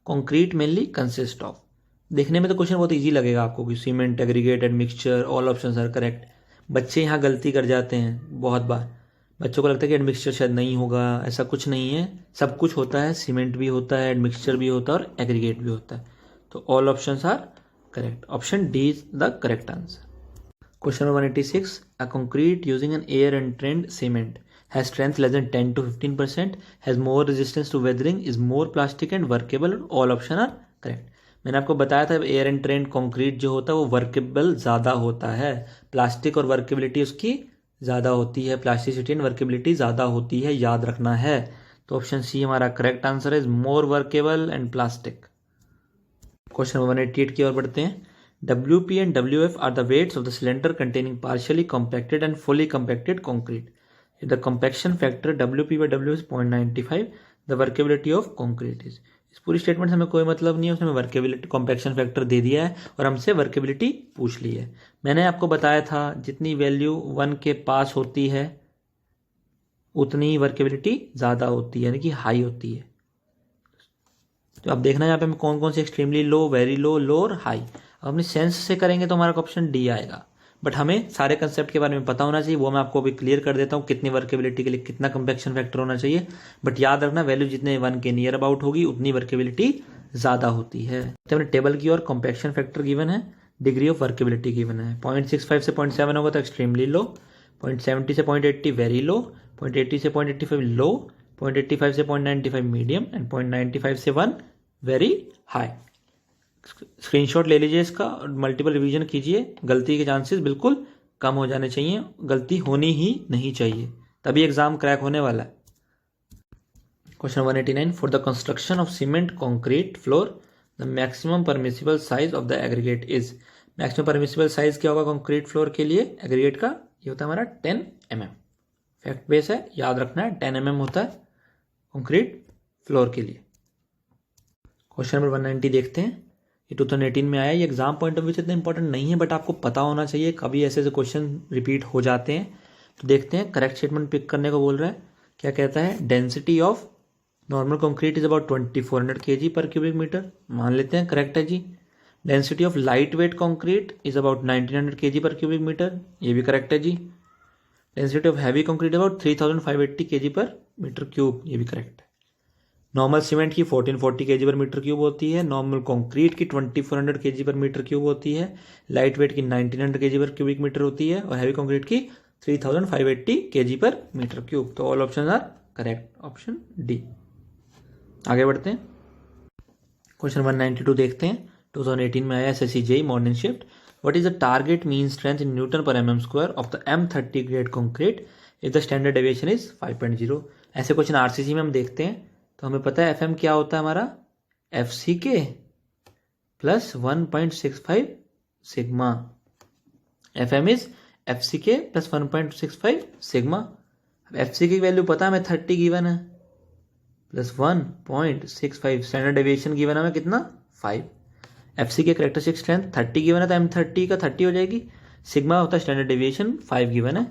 Concrete mainly consist of. देखने में तो क्वेश्चन बहुत इजी लगेगा आपको कि cement, aggregate and mixture, all options are correct. बच्चे यहाँ गलती कर जाते हैं बहुत बार। बच्चों को लगता है कि एडमिक्सचर शायद नहीं होगा, ऐसा कुछ नहीं है, सब कुछ होता है। सीमेंट भी होता है, एडमिक्सचर भी होता है और एग्रीगेट भी होता है। तो all options are correct. Option D is the correct answer. Question number 186. A concrete using an air entrained cement has strength less than 10 to 15%, has more resistance to weathering, is more plastic and workable. All option are correct. मैंने आपको बताया था air and trend concrete जो होता है वो workable ज़्यादा होता है, प्लास्टिक और वर्केबिलिटी उसकी ज़्यादा होती है, प्लास्टिसिटी एंड वर्केबिलिटी ज़्यादा होती है, याद रखना है। तो ऑप्शन सी हमारा करेक्ट आंसर है, is more workable and plastic. Question number 188 की ओर बढ़ते हैं। WP and WF are the weights of the cylinder containing partially compacted and fully compacted concrete. If the compaction factor WP by WF is 0.95, the workability of concrete is. इस पूरी statement से हमें कोई मतलब नहीं है, उसने वर्केबिलिटी कॉम्पैक्शन फैक्टर दे दिया है और हमसे वर्केबिलिटी पूछ ली है। मैंने आपको बताया था जितनी वैल्यू 1 के पास होती है उतनी ही वर्केबिलिटी ज़्यादा होती है, यानी कि हाई होती है। तो अब देखना है यहाँ पे हमें कौन कौन से एक्सट्रीमली लो, वेरी लो, लो और हाई। अब अपने सेंस से करेंगे तो हमारा ऑप्शन डी आएगा, बट हमें सारे कंसेप्ट के बारे में पता होना चाहिए। वो मैं आपको अभी क्लियर कर देता हूँ, कितनी वर्केबिलिटी के लिए कितना कंपैक्शन फैक्टर होना चाहिए। बट याद रखना वैल्यू जितने 1 के नियर अबाउट होगी उतनी वर्केबिलिटी ज़्यादा होती है। तो हमने टेबल की ओर कंपैक्शन फैक्टर गिवन है, डिग्री ऑफ वर्केबिलिटी गिवन है। 0.65 से 0.7 होगा तो एक्सट्रीमली लो, 0.70 से 0.80 वेरी लो, 0.80 से 0.85 लो, 0.85 से 0.95 मीडियम एंड 0.95 से 1 वेरी हाई। स्क्रीनशॉट ले लीजिए इसका और मल्टीपल रिवीजन कीजिए। गलती के चांसेस बिल्कुल कम हो जाने चाहिए, गलती होनी ही नहीं चाहिए, तभी एग्जाम क्रैक होने वाला है। Question 189। For the construction of cement concrete floor the maximum permissible size of the aggregate is. Maximum permissible size क्या होगा कॉन्क्रीट फ्लोर के लिए एग्रीगेट का? ये होता है हमारा 10 mm। फैक्ट बेस है, याद रखना है 10 mm होता है कॉन्क्रीट फ्लोर के लिए। क्वेश्चन नंबर 190 देखते हैं। ये 2018 में आया, ये एग्जाम पॉइंट ऑफ व्यू से इतना इंपॉर्टेंट नहीं है, बट आपको पता होना चाहिए, कभी ऐसे ऐसे क्वेश्चन रिपीट हो जाते हैं। तो देखते हैं, करेक्ट स्टेटमेंट पिक करने को बोल रहा है। क्या कहता है? Density of normal concrete is about 2400 kg per cubic metre. मान लेते हैं करेक्ट है जी। Density of light weight concrete is about 1900 kg per cubic metre, ये भी करेक्ट है जी। Density of heavy concrete about 3580 kg पर मीटर क्यूब, ये भी करेक्ट है। नॉर्मल सीमेंट की 1440 kg पर मीटर क्यूब होती है, नॉर्मल कंक्रीट की 2400 kg पर मीटर क्यूब होती है, लाइट वेट की 1900 kg पर क्यूबिक मीटर होती है और हैवी कंक्रीट की 3580 kg पर मीटर क्यूब। तो all option are correct, option D. आगे बढ़ते हैं, क्वेश्चन 192 देखते हैं। 2018 में आया SSC JEE morning shift. What is the target mean strength in newton पर mm² of the M30 grade concrete if the standard deviation is 5.0। ऐसे क्वेश्चन RCC में हम देखते हैं तो हमें पता है FM क्या होता है हमारा, FCK plus 1.65 sigma. FM is FCK plus 1.65 sigma. FCK की वैल्यू पता है हमें 30 गिवन है, प्लस 1.65 स्टैंडर्ड डेविएशन गिवन है हमें कितना, 5। FCK कैरेक्टरिस्टिक स्ट्रेंथ 30 गिवन है तो M30 का 30 हो जाएगी। सिग्मा होता है स्टैंडर्ड डेविएशन 5 गिवन है,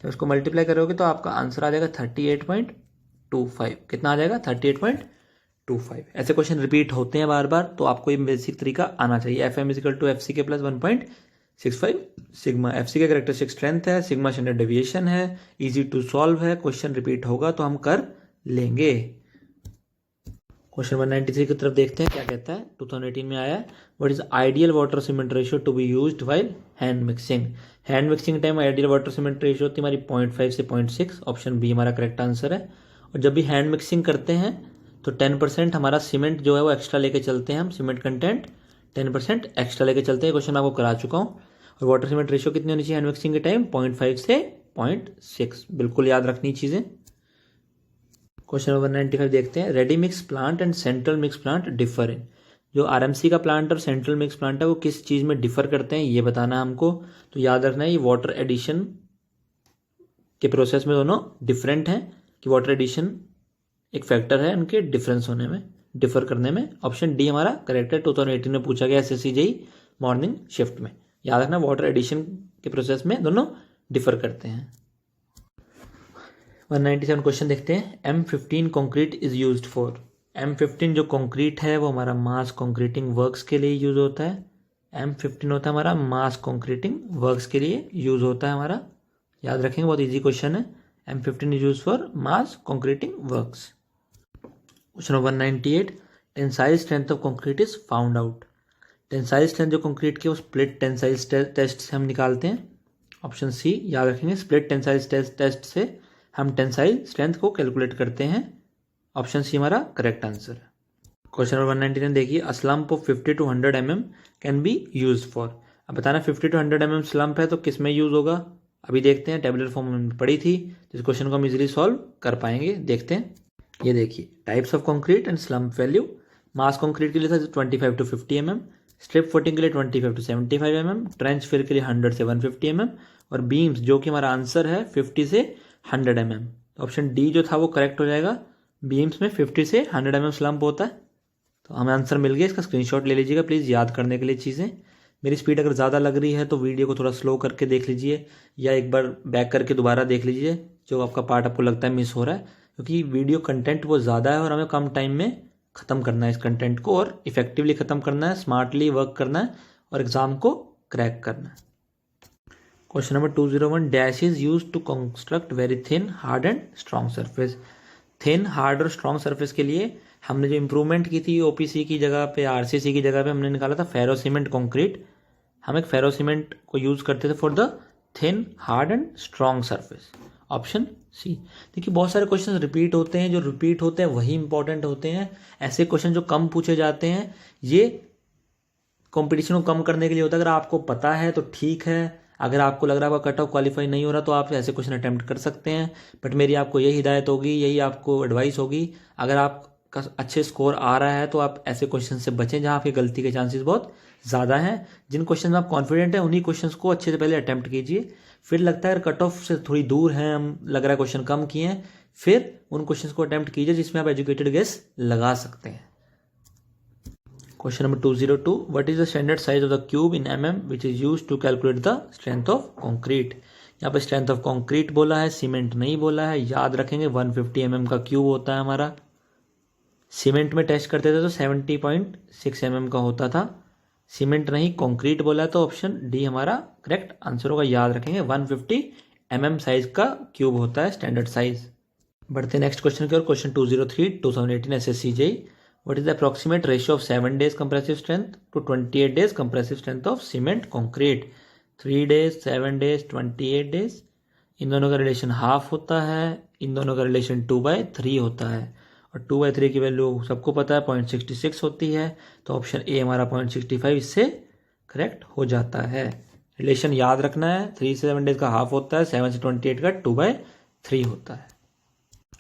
तो उसको मल्टीप्लाई करोगे तो आपका आंसर आ जाएगा 38.25। कितना आ जाएगा? 38.25। ऐसे क्वेश्चन रिपीट होते हैं बार बार, तो आपको ये बेसिक तरीका आना चाहिए। FM equal to FCK plus 1.65 sigma. FCK characteristic strength है, सिग्मा स्टैंडर्ड डेविएशन है, इजी टू सॉल्व है, क्वेश्चन रिपीट होगा तो हम कर लेंगे। क्वेश्चन 193 की तरफ देखते हैं, क्या कहता है? 2018 में आया है, what is ideal water cement ratio to be used while hand mixing. Hand mixing time ideal water cement ratio होती है हमारी 0.5 से 0.6। ऑप्शन बी हमारा करेक्ट आंसर है। और जब भी हैंड मिक्सिंग करते हैं तो 10% हमारा सीमेंट जो है वो एक्स्ट्रा लेके चलते हैं, हम सीमेंट कंटेंट 10% एक्स्ट्रा लेके चलते हैं। क्वेश्चन आपको करा चुका हूँ। और वाटर सीमेंट रेशियो कितनी होनी चाहिए हैंड मिक्सिंग के टाइम? 0.5 से 0.6। बिल्कुल याद रखनी चीज़ें। क्वेश्चन नंबर 195 देखते हैं। Ready mix plant and central mix plant differ in. जो RMC का प्लांट और सेंट्रल मिक्स प्लांट है वो किस चीज़ में डिफर करते हैं ये बताना है हमको। तो याद रखना है ये वाटर एडिशन के प्रोसेस में दोनों डिफरेंट हैं, कि वाटर एडिशन एक फैक्टर है उनके डिफरेंस होने में, डिफर करने में। ऑप्शन डी हमारा करेक्ट है। 2018 में पूछा गया SSC JEE मॉर्निंग शिफ्ट में। याद रखना वाटर एडिशन के प्रोसेस में दोनों डिफर करते हैं। 197 क्वेश्चन देखते हैं। M15 concrete is used for. M15 जो कंक्रीट है वो हमारा मास कंक्रीटिंग वर्क्स के लिए यूज़ होता है। M15 होता है हमारा मास कंक्रीटिंग वर्क्स के लिए यूज़ होता है हमारा, याद रखेंगे, बहुत इजी क्वेश्चन है। M15 is use for mass concreting works. Question number 198, tensile strength of concrete is found out. Tensile strength जो कंक्रीट की वो स्प्लिट टेंसाइल टेस्ट से हम निकालते हैं। ऑप्शन सी याद रखेंगे, स्प्लिट टेंसाइल टेस्ट से हम टेंसाइल स्ट्रेंथ को कैलकुलेट करते हैं। ऑप्शन सी हमारा करेक्ट आंसर है। क्वेश्चन नंबर 199 देखिए, अ slump of 50 to 100 mm can be use for. अब बताना 50 to 100 mm स्लम्प है तो किस में यूज होगा, अभी देखते हैं। टेबुलर फॉर्म में पड़ी थी, इस क्वेश्चन को हम इजीली सॉल्व कर पाएंगे, देखते हैं। ये देखिए, types of concrete and slump value. Mass concrete के लिए था 25 to 50 mm, स्ट्रिप फुटिंग के लिए 25 to 75 mm, ट्रेंच फिल के लिए 100 से 150 mm, और बीम्स जो कि हमारा आंसर है 50 से 100 mm। ऑप्शन डी जो था वो करेक्ट हो जाएगा। बीम्स में 50 से 100 mm स्लम्प होता है। तो हमें आंसर मिल गया, इसका स्क्रीनशॉट ले लीजिएगा प्लीज़, याद करने के लिए चीज़ें। मेरी स्पीड अगर ज़्यादा लग रही है तो वीडियो को थोड़ा स्लो करके देख लीजिए, या एक बार बैक करके दोबारा देख लीजिए जो आपका पार्ट आपको लगता है मिस हो रहा है, क्योंकि वीडियो कंटेंट वो ज़्यादा है और हमें कम टाइम में ख़त्म करना है इस कंटेंट को, और इफेक्टिवली ख़त्म करना है, स्मार्टली वर्क करना है और एग्ज़ाम को क्रैक करना है। Question number 201, dash is use to construct very thin hard and strong surface. Thin hard और स्ट्रॉन्ग सर्फेस के लिए हमने जो इम्प्रूवमेंट की थी ओपीसी की जगह पे, आरसीसी की जगह पे हमने निकाला था फेरो सीमेंट कंक्रीट। हम एक फेरो सीमेंट को यूज़ करते थे for the thin hard and strong surface. Option C. देखिए, बहुत सारे क्वेश्चन रिपीट होते हैं, जो रिपीट होते हैं वही इंपॉर्टेंट होते हैं। ऐसे क्वेश्चन जो कम पूछे जाते हैं ये कंपटीशन को कम करने के लिए होता है। अगर आपको पता है तो ठीक है, अगर आपको लग रहा है आपका कट ऑफ क्वालिफाई नहीं हो रहा तो आप ऐसे क्वेश्चन अटेम्प्ट कर सकते हैं। बट मेरी आपको यही हिदायत होगी, यही आपको एडवाइस होगी, अगर आपका अच्छे स्कोर आ रहा है तो आप ऐसे क्वेश्चन से बचें जहाँ आपकी गलती के चांसेस बहुत ज़्यादा हैं। जिन क्वेश्चन में आप कॉन्फिडेंट हैं उन्हीं क्वेश्चंस को अच्छे से पहले अटेम्प्ट कीजिए। फिर लगता है कट ऑफ से थोड़ी दूर हैं हम, लग रहा है क्वेश्चन कम किए हैं, फिर उन क्वेश्चंस को अटेम्प्ट कीजिए जिसमें आप एजुकेटेड गेस लगा सकते हैं। Question number 202, what is the standard size of the cube in mm which is used to calculate the strength of concrete. यहाँ पर स्ट्रेंथ ऑफ कंक्रीट बोला है, सीमेंट नहीं बोला है। याद रखेंगे 150 mm का क्यूब होता है हमारा। सीमेंट में टेस्ट करते थे तो 70.6 mm का होता था। सीमेंट नहीं, कंक्रीट बोला है, तो ऑप्शन डी हमारा करेक्ट आंसर होगा। याद रखेंगे 150 mm साइज का क्यूब होता है स्टैंडर्ड साइज। बढ़ते हैं नेक्स्ट क्वेश्चन की ओर। Question 203, 2018 SSC JEE। What is the approximate ratio of 7 days compressive strength to 28 days compressive strength of cement concrete? 3 days, 7 days, 28 days। इन दोनों का रिलेशन हाफ होता है, इन दोनों का रिलेशन 2/3 होता है, और 2/3 की वैल्यू सबको पता है 0.66 होती है। तो ऑप्शन ए हमारा 0.65 इससे करेक्ट हो जाता है। रिलेशन याद रखना है, 3 से 7 डेज का हाफ होता है, 7 से 28 का 2/3 होता है।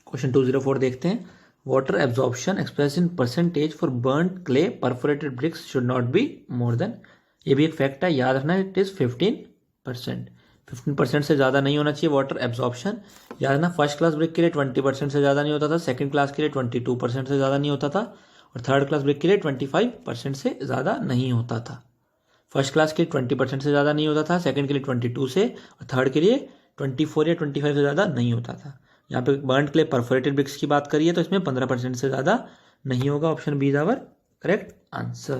क्वेश्चन 204 देखते हैं। Water absorption express in percentage for burnt clay perforated bricks should not be more than. ये भी एक फैक्ट है, याद रखना है, इट इज 15%। 15% से ज़्यादा नहीं होना चाहिए वाटर एब्जॉर्प्शन। याद रखना, फर्स्ट क्लास ब्रिक के लिए 20% से ज़्यादा नहीं होता था, सेकंड क्लास के लिए 22% से ज़्यादा नहीं होता था, और थर्ड क्लास ब्रिक के लिए 25% से ज़्यादा नहीं होता था। फर्स्ट क्लास के 20% से ज़्यादा नहीं होता था, सेकंड के लिए 22 से, और थर्ड के लिए 24 या 25 से ज़्यादा नहीं होता था। यहाँ पे बर्न्ड क्ले परफोरेटेड ब्रिक्स की बात करिए तो इसमें 15% से ज़्यादा नहीं होगा। Option B is our correct answer.